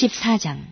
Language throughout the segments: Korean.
14장.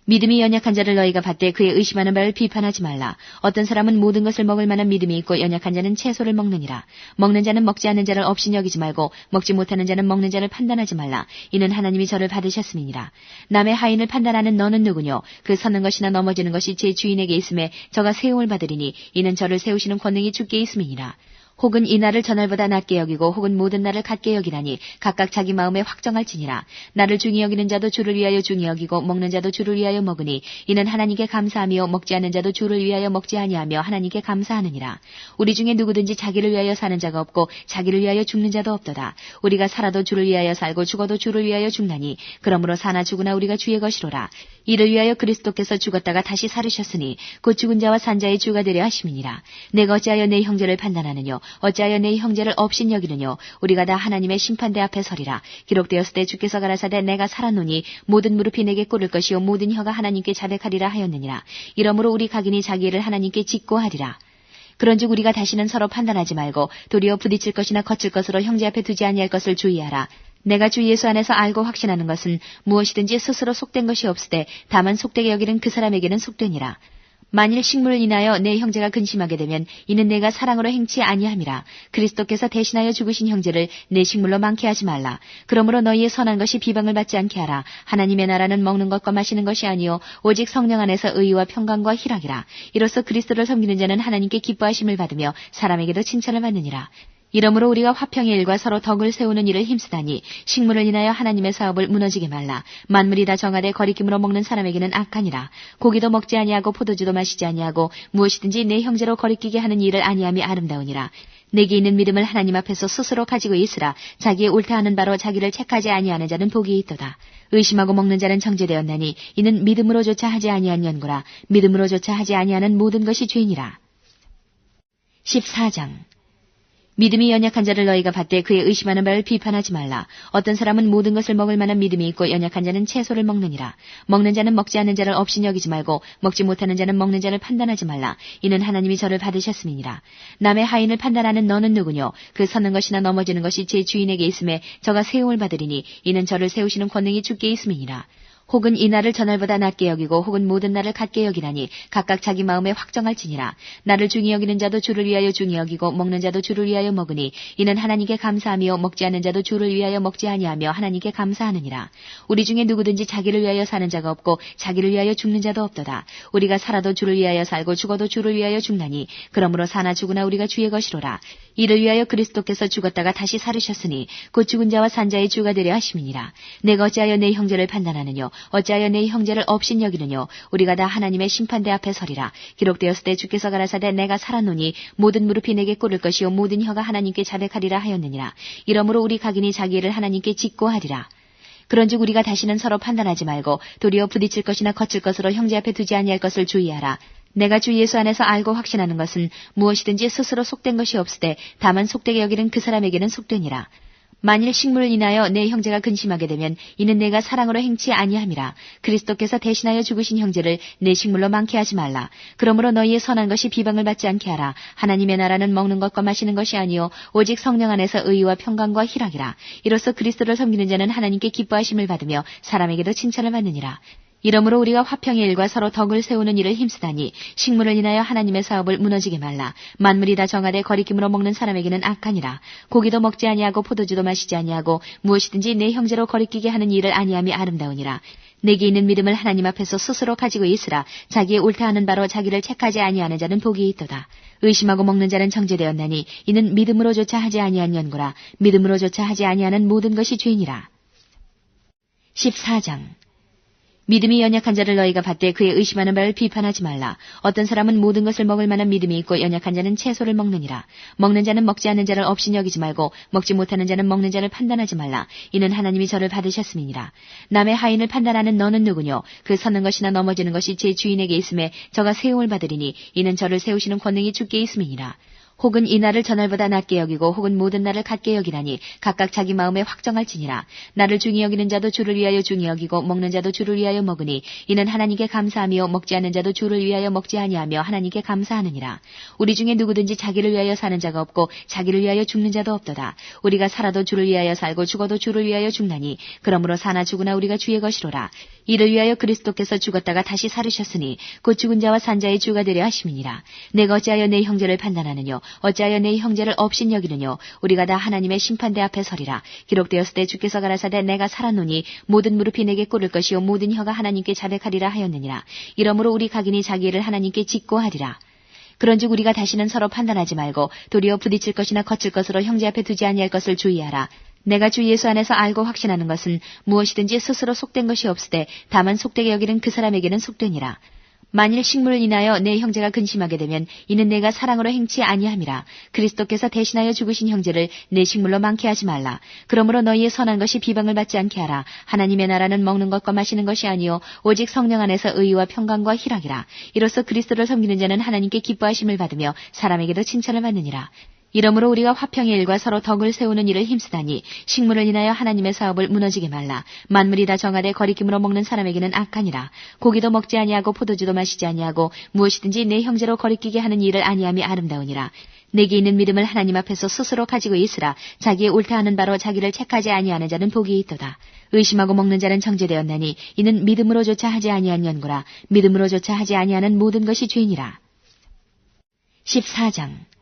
믿음이 연약한 자를 너희가 받되 그의 의심하는 바를 비판하지 말라. 어떤 사람은 모든 것을 먹을 만한 믿음이 있고 연약한 자는 채소를 먹느니라. 먹는 자는 먹지 않는 자를 없인 여기지 말고 먹지 못하는 자는 먹는 자를 판단하지 말라. 이는 하나님이 저를 받으셨음이니라. 남의 하인을 판단하는 너는 누구뇨? 그 서는 것이나 넘어지는 것이 제 주인에게 있음에 저가 세움을 받으리니 이는 저를 세우시는 권능이 주께 있음이니라. 혹은 이 날을 전날보다 낮게 여기고 혹은 모든 날을 같게 여기라니 각각 자기 마음에 확정할지니라. 나를 중히 여기는 자도 주를 위하여 중히 여기고 먹는 자도 주를 위하여 먹으니 이는 하나님께 감사하며 먹지 않는 자도 주를 위하여 먹지 아니하며 하나님께 감사하느니라. 우리 중에 누구든지 자기를 위하여 사는 자가 없고 자기를 위하여 죽는 자도 없도다. 우리가 살아도 주를 위하여 살고 죽어도 주를 위하여 죽나니 그러므로 사나 죽으나 우리가 주의 것이로라. 이를 위하여 그리스도께서 죽었다가 다시 살으셨으니 곧 죽은 자와 산 자의 주가 되려 하심이니라. 내가 어찌하여 내 형제를 판단하느뇨? 어찌하여 내 형제를 업신 여기느뇨? 우리가 다 하나님의 심판대 앞에 서리라. 기록되었을 때 주께서 가라사대 내가 살았노니 모든 무릎이 내게 꿇을 것이요 모든 혀가 하나님께 자백하리라 하였느니라. 이러므로 우리 각인이 자기 일을 하나님께 짓고 하리라. 그런즉 우리가 다시는 서로 판단하지 말고 도리어 부딪힐 것이나 거칠 것으로 형제 앞에 두지 아니할 것을 주의하라. 내가 주 예수 안에서 알고 확신하는 것은 무엇이든지 스스로 속된 것이 없으되 다만 속되게 여기는 그 사람에게는 속되니라. 만일 식물을 인하여 내 형제가 근심하게 되면 이는 내가 사랑으로 행치 아니함이라. 그리스도께서 대신하여 죽으신 형제를 내 식물로 많게 하지 말라. 그러므로 너희의 선한 것이 비방을 받지 않게 하라. 하나님의 나라는 먹는 것과 마시는 것이 아니요 오직 성령 안에서 의와 평강과 희락이라. 이로써 그리스도를 섬기는 자는 하나님께 기뻐하심을 받으며 사람에게도 칭찬을 받느니라. 이러므로 우리가 화평의 일과 서로 덕을 세우는 일을 힘쓰다니 식물을 인하여 하나님의 사업을 무너지게 말라. 만물이 다 정하되 거리낌으로 먹는 사람에게는 악하니라. 고기도 먹지 아니하고 포도주도 마시지 아니하고 무엇이든지 내 형제로 거리끼게 하는 일을 아니함이 아름다우니라. 내게 있는 믿음을 하나님 앞에서 스스로 가지고 있으라. 자기의 옳다하는 바로 자기를 책하지 아니하는 자는 복이 있도다. 의심하고 먹는 자는 정죄되었나니 이는 믿음으로조차 하지 아니한 연고라. 믿음으로조차 하지 아니하는 모든 것이 죄니라. 14장. 믿음이 연약한 자를 너희가 받되 그의 의심하는 바를 비판하지 말라. 어떤 사람은 모든 것을 먹을 만한 믿음이 있고 연약한 자는 채소를 먹느니라. 먹는 자는 먹지 않는 자를 없인 여기지 말고 먹지 못하는 자는 먹는 자를 판단하지 말라. 이는 하나님이 저를 받으셨음이니라. 남의 하인을 판단하는 너는 누구뇨? 그 서는 것이나 넘어지는 것이 제 주인에게 있음에 저가 세움을 받으리니 이는 저를 세우시는 권능이 주께 있음이니라. 혹은 이 날을 전날보다 낮게 여기고 혹은 모든 날을 같게 여기라니 각각 자기 마음에 확정할지니라. 나를 중히 여기는 자도 주를 위하여 중히 여기고 먹는 자도 주를 위하여 먹으니 이는 하나님께 감사하며 먹지 않는 자도 주를 위하여 먹지 아니하며 하나님께 감사하느니라. 우리 중에 누구든지 자기를 위하여 사는 자가 없고 자기를 위하여 죽는 자도 없도다. 우리가 살아도 주를 위하여 살고 죽어도 주를 위하여 죽나니 그러므로 사나 죽으나 우리가 주의 것이로라. 이를 위하여 그리스도께서 죽었다가 다시 살으셨으니 곧 죽은 자와 산 자의 주가 되려 하심이니라. 내가 어찌하여 내 형제를 판단하느뇨? 어찌하여 내 형제를 업신 여기느뇨? 우리가 다 하나님의 심판대 앞에 서리라. 기록되었을 때 주께서 가라사대 내가 살았노니 모든 무릎이 내게 꿇을 것이요 모든 혀가 하나님께 자백하리라 하였느니라. 이러므로 우리 각인이 자기 일을 하나님께 짓고 하리라. 그런즉 우리가 다시는 서로 판단하지 말고 도리어 부딪힐 것이나 거칠 것으로 형제 앞에 두지 아니할 것을 주의하라. 내가 주 예수 안에서 알고 확신하는 것은 무엇이든지 스스로 속된 것이 없으되 다만 속되게 여기는 그 사람에게는 속되니라. 만일 식물을 인하여 내 형제가 근심하게 되면 이는 내가 사랑으로 행치 아니함이라. 그리스도께서 대신하여 죽으신 형제를 내 식물로 많게 하지 말라. 그러므로 너희의 선한 것이 비방을 받지 않게 하라. 하나님의 나라는 먹는 것과 마시는 것이 아니요 오직 성령 안에서 의와 평강과 희락이라. 이로써 그리스도를 섬기는 자는 하나님께 기뻐하심을 받으며 사람에게도 칭찬을 받느니라. 이러므로 우리가 화평의 일과 서로 덕을 세우는 일을 힘쓰다니 식물을 인하여 하나님의 사업을 무너지게 말라. 만물이 다 정하되 거리낌으로 먹는 사람에게는 악하니라. 고기도 먹지 아니하고 포도주도 마시지 아니하고 무엇이든지 내 형제로 거리끼게 하는 일을 아니함이 아름다우니라. 내게 있는 믿음을 하나님 앞에서 스스로 가지고 있으라. 자기의 옳다하는 바로 자기를 책하지 아니하는 자는 복이 있도다. 의심하고 먹는 자는 정죄되었나니 이는 믿음으로조차 하지 아니한 연고라. 믿음으로조차 하지 아니하는 모든 것이 죄니라. 14장. 믿음이 연약한 자를 너희가 받되 그의 의심하는 바를 비판하지 말라. 어떤 사람은 모든 것을 먹을 만한 믿음이 있고 연약한 자는 채소를 먹느니라. 먹는 자는 먹지 않는 자를 없인 여기지 말고 먹지 못하는 자는 먹는 자를 판단하지 말라. 이는 하나님이 저를 받으셨음이니라. 남의 하인을 판단하는 너는 누구뇨? 그 서는 것이나 넘어지는 것이 제 주인에게 있음에 저가 세움을 받으리니 이는 저를 세우시는 권능이 주께 있음이니라. 혹은 이 날을 저날보다 낮게 여기고 혹은 모든 날을 같게 여기나니 각각 자기 마음에 확정할지니라. 나를 중히 여기는 자도 주를 위하여 중히 여기고 먹는 자도 주를 위하여 먹으니 이는 하나님께 감사하며 먹지 않는 자도 주를 위하여 먹지 아니하며 하나님께 감사하느니라. 우리 중에 누구든지 자기를 위하여 사는 자가 없고 자기를 위하여 죽는 자도 없도다. 우리가 살아도 주를 위하여 살고 죽어도 주를 위하여 죽나니 그러므로 사나 죽으나 우리가 주의 것이로라. 이를 위하여 그리스도께서 죽었다가 다시 살으셨으니 곧 죽은 자와 산 자의 주가 되려 하심이니라. 내가 어찌하여 내 형제를 판단하느뇨 어찌하여 내 형제를 업신 여기느뇨 우리가 다 하나님의 심판대 앞에 서리라. 기록되었을 때 주께서 가라사대 내가 살았노니 모든 무릎이 내게 꿇을 것이요 모든 혀가 하나님께 자백하리라 하였느니라. 이러므로 우리 각인이 자기 일을 하나님께 짓고 하리라. 그런즉 우리가 다시는 서로 판단하지 말고 도리어 부딪힐 것이나 거칠 것으로 형제 앞에 두지 아니할 것을 주의하라. 내가 주 예수 안에서 알고 확신하는 것은 무엇이든지 스스로 속된 것이 없으되 다만 속되게 여기는 그 사람에게는 속되니라. 만일 식물을 인하여 내 형제가 근심하게 되면 이는 내가 사랑으로 행치 아니함이라. 그리스도께서 대신하여 죽으신 형제를 내 식물로 많게 하지 말라. 그러므로 너희의 선한 것이 비방을 받지 않게 하라. 하나님의 나라는 먹는 것과 마시는 것이 아니요 오직 성령 안에서 의와 평강과 희락이라. 이로써 그리스도를 섬기는 자는 하나님께 기뻐하심을 받으며 사람에게도 칭찬을 받느니라. 이러므로 우리가 화평의 일과 서로 덕을 세우는 일을 힘쓰다니 식물을 인하여 하나님의 사업을 무너지게 말라. 만물이 다 정하되 거리낌으로 먹는 사람에게는 악하니라. 고기도 먹지 아니하고 포도주도 마시지 아니하고 무엇이든지 내 형제로 거리끼게 하는 일을 아니함이 아름다우니라. 내게 있는 믿음을 하나님 앞에서 스스로 가지고 있으라. 자기의 옳다하는 바로 자기를 책하지 아니하는 자는 복이 있도다. 의심하고 먹는 자는 정죄되었나니 이는 믿음으로조차 하지 아니한 연고라. 믿음으로조차 하지 아니하는 모든 것이 죄니라. 14장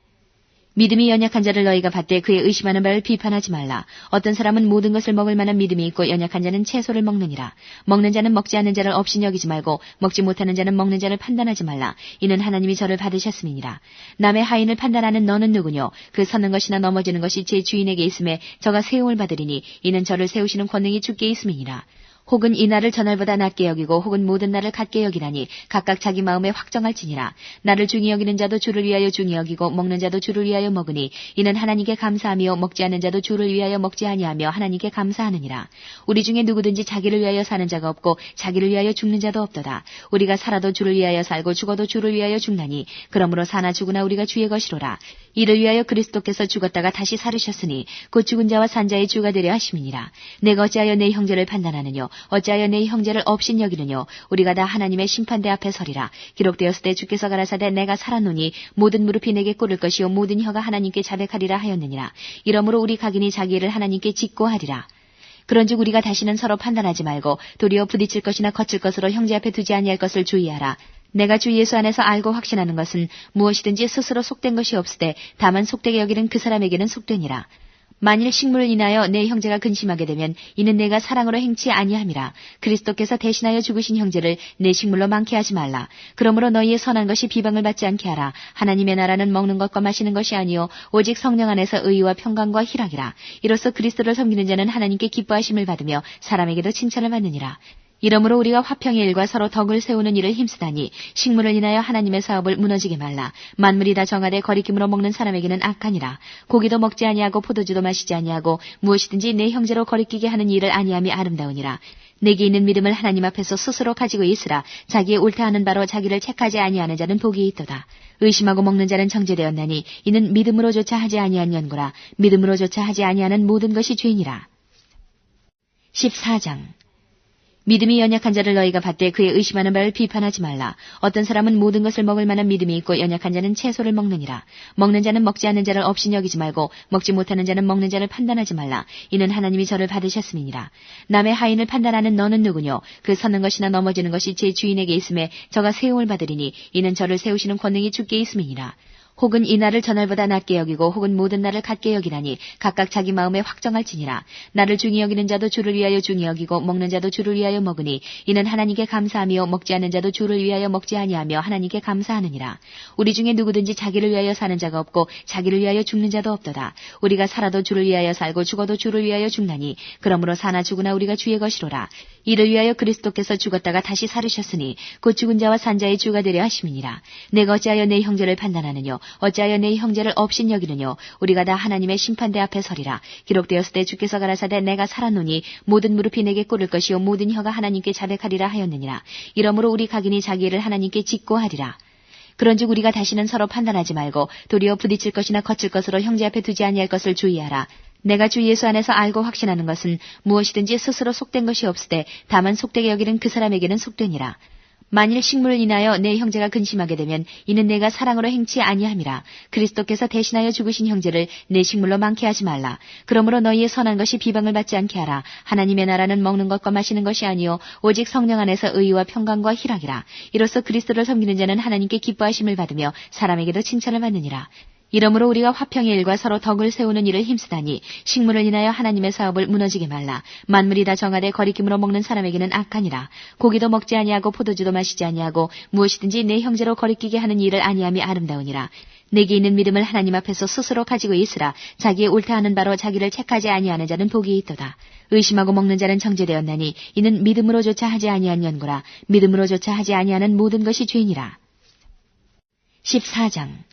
믿음이 연약한 자를 너희가 받되 그의 의심하는 바를 비판하지 말라. 어떤 사람은 모든 것을 먹을 만한 믿음이 있고 연약한 자는 채소를 먹느니라. 먹는 자는 먹지 않는 자를 업신 여기지 말고 먹지 못하는 자는 먹는 자를 판단하지 말라. 이는 하나님이 저를 받으셨음이니라. 남의 하인을 판단하는 너는 누구뇨? 그 서는 것이나 넘어지는 것이 제 주인에게 있음에 저가 세움을 받으리니 이는 저를 세우시는 권능이 주께 있음이니라. 혹은 이 날을 저날보다 낮게 여기고 혹은 모든 날을 같게 여기나니 각각 자기 마음에 확정할지니라. 나를 중히 여기는 자도 주를 위하여 중히 여기고 먹는 자도 주를 위하여 먹으니 이는 하나님께 감사하며 먹지 않는 자도 주를 위하여 먹지 아니하며 하나님께 감사하느니라. 우리 중에 누구든지 자기를 위하여 사는 자가 없고 자기를 위하여 죽는 자도 없도다. 우리가 살아도 주를 위하여 살고 죽어도 주를 위하여 죽나니 그러므로 사나 죽으나 우리가 주의 것이로라. 이를 위하여 그리스도께서 죽었다가 다시 살으셨으니 곧 죽은 자와 산 자의 주가 되려 하심이니라. 내가 어찌하여 내 형제를 판단하느뇨 어찌하여 내 형제를 업신 여기느뇨 우리가 다 하나님의 심판대 앞에 서리라. 기록되었을 때 주께서 가라사대 내가 살았노니 모든 무릎이 내게 꿇을 것이요 모든 혀가 하나님께 자백하리라 하였느니라. 이러므로 우리 각인이 자기 일을 하나님께 짓고 하리라. 그런즉 우리가 다시는 서로 판단하지 말고 도리어 부딪힐 것이나 거칠 것으로 형제 앞에 두지 아니할 것을 주의하라. 내가 주 예수 안에서 알고 확신하는 것은 무엇이든지 스스로 속된 것이 없으되 다만 속되게 여기는 그 사람에게는 속되니라. 만일 식물을 인하여 내 형제가 근심하게 되면 이는 내가 사랑으로 행치 아니함이라. 그리스도께서 대신하여 죽으신 형제를 내 식물로 많게 하지 말라. 그러므로 너희의 선한 것이 비방을 받지 않게 하라. 하나님의 나라는 먹는 것과 마시는 것이 아니요 오직 성령 안에서 의와 평강과 희락이라. 이로써 그리스도를 섬기는 자는 하나님께 기뻐하심을 받으며 사람에게도 칭찬을 받느니라. 이러므로 우리가 화평의 일과 서로 덕을 세우는 일을 힘쓰다니 식물을 인하여 하나님의 사업을 무너지게 말라. 만물이 다 정하되 거리낌으로 먹는 사람에게는 악하니라. 고기도 먹지 아니하고 포도주도 마시지 아니하고 무엇이든지 내 형제로 거리끼게 하는 일을 아니함이 아름다우니라. 내게 있는 믿음을 하나님 앞에서 스스로 가지고 있으라. 자기의 옳다하는 바로 자기를 책하지 아니하는 자는 복이 있도다. 의심하고 먹는 자는 정죄되었나니 이는 믿음으로조차 하지 아니한 연고라. 믿음으로조차 하지 아니하는 모든 것이 죄니라. 14장 믿음이 연약한 자를 너희가 받되 그의 의심하는 바를 비판하지 말라. 어떤 사람은 모든 것을 먹을 만한 믿음이 있고 연약한 자는 채소를 먹느니라. 먹는 자는 먹지 않는 자를 업신 여기지 말고 먹지 못하는 자는 먹는 자를 판단하지 말라. 이는 하나님이 저를 받으셨음이니라. 남의 하인을 판단하는 너는 누구뇨? 그 서는 것이나 넘어지는 것이 제 주인에게 있음에 저가 세움을 받으리니 이는 저를 세우시는 권능이 주께 있음이니라. 혹은 이 날을 저날보다 낮게 여기고 혹은 모든 날을 같게 여기나니 각각 자기 마음에 확정할지니라. 나를 중히 여기는 자도 주를 위하여 중히 여기고 먹는 자도 주를 위하여 먹으니 이는 하나님께 감사하며 먹지 않는 자도 주를 위하여 먹지 아니하며 하나님께 감사하느니라. 우리 중에 누구든지 자기를 위하여 사는 자가 없고 자기를 위하여 죽는 자도 없도다. 우리가 살아도 주를 위하여 살고 죽어도 주를 위하여 죽나니 그러므로 사나 죽으나 우리가 주의 것이로라. 이를 위하여 그리스도께서 죽었다가 다시 살으셨으니 곧 죽은 자와 산 자의 주가 되려 하심이니라. 내가 어찌하여 내 형제를 판단하느뇨 어찌하여 내 형제를 업신 여기느뇨 우리가 다 하나님의 심판대 앞에 서리라. 기록되었을 때 주께서 가라사대 내가 살았노니 모든 무릎이 내게 꿇을 것이요 모든 혀가 하나님께 자백하리라 하였느니라. 이러므로 우리 각인이 자기 일을 하나님께 짓고 하리라. 그런즉 우리가 다시는 서로 판단하지 말고 도리어 부딪힐 것이나 거칠 것으로 형제 앞에 두지 아니할 것을 주의하라. 내가 주 예수 안에서 알고 확신하는 것은 무엇이든지 스스로 속된 것이 없으되 다만 속되게 여기는 그 사람에게는 속되니라. 만일 식물을 인하여 내 형제가 근심하게 되면 이는 내가 사랑으로 행치 아니함이라. 그리스도께서 대신하여 죽으신 형제를 내 식물로 많게 하지 말라. 그러므로 너희의 선한 것이 비방을 받지 않게 하라. 하나님의 나라는 먹는 것과 마시는 것이 아니요 오직 성령 안에서 의와 평강과 희락이라. 이로써 그리스도를 섬기는 자는 하나님께 기뻐하심을 받으며 사람에게도 칭찬을 받느니라. 이러므로 우리가 화평의 일과 서로 덕을 세우는 일을 힘쓰다니 식물을 인하여 하나님의 사업을 무너지게 말라. 만물이 다 정하되 거리낌으로 먹는 사람에게는 악하니라. 고기도 먹지 아니하고 포도주도 마시지 아니하고 무엇이든지 내 형제로 거리끼게 하는 일을 아니함이 아름다우니라. 내게 있는 믿음을 하나님 앞에서 스스로 가지고 있으라. 자기의 옳다하는 바로 자기를 책하지 아니하는 자는 복이 있도다. 의심하고 먹는 자는 정죄되었나니 이는 믿음으로조차 하지 아니한 연고라. 믿음으로조차 하지 아니하는 모든 것이 죄니라. 14장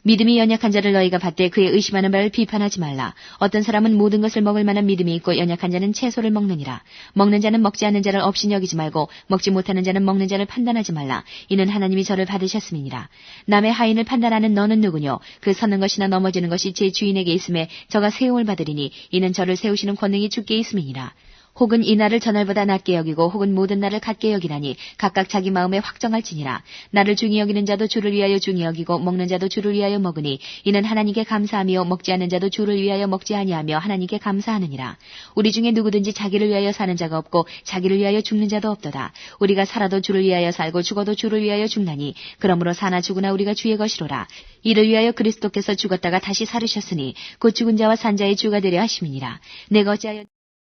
믿음이 연약한 자를 너희가 받되 그의 의심하는 바를 비판하지 말라. 어떤 사람은 모든 것을 먹을 만한 믿음이 있고 연약한 자는 채소를 먹느니라. 먹는 자는 먹지 않는 자를 없인 여기지 말고 먹지 못하는 자는 먹는 자를 판단하지 말라. 이는 하나님이 저를 받으셨음이니라. 남의 하인을 판단하는 너는 누구뇨? 그 서는 것이나 넘어지는 것이 제 주인에게 있음에 저가 세움을 받으리니 이는 저를 세우시는 권능이 주께 있음이니라. 혹은 이 날을 저날보다 낮게 여기고 혹은 모든 날을 같게 여기나니 각각 자기 마음에 확정할지니라. 나를 중히 여기는 자도 주를 위하여 중히 여기고 먹는 자도 주를 위하여 먹으니 이는 하나님께 감사하며 먹지 않는 자도 주를 위하여 먹지 아니하며 하나님께 감사하느니라. 우리 중에 누구든지 자기를 위하여 사는 자가 없고 자기를 위하여 죽는 자도 없도다. 우리가 살아도 주를 위하여 살고 죽어도 주를 위하여 죽나니 그러므로 사나 죽으나 우리가 주의 것이로라. 이를 위하여 그리스도께서 죽었다가 다시 살으셨으니 곧 죽은 자와 산 자의 주가 되려 하심이니라. 내가 어찌하여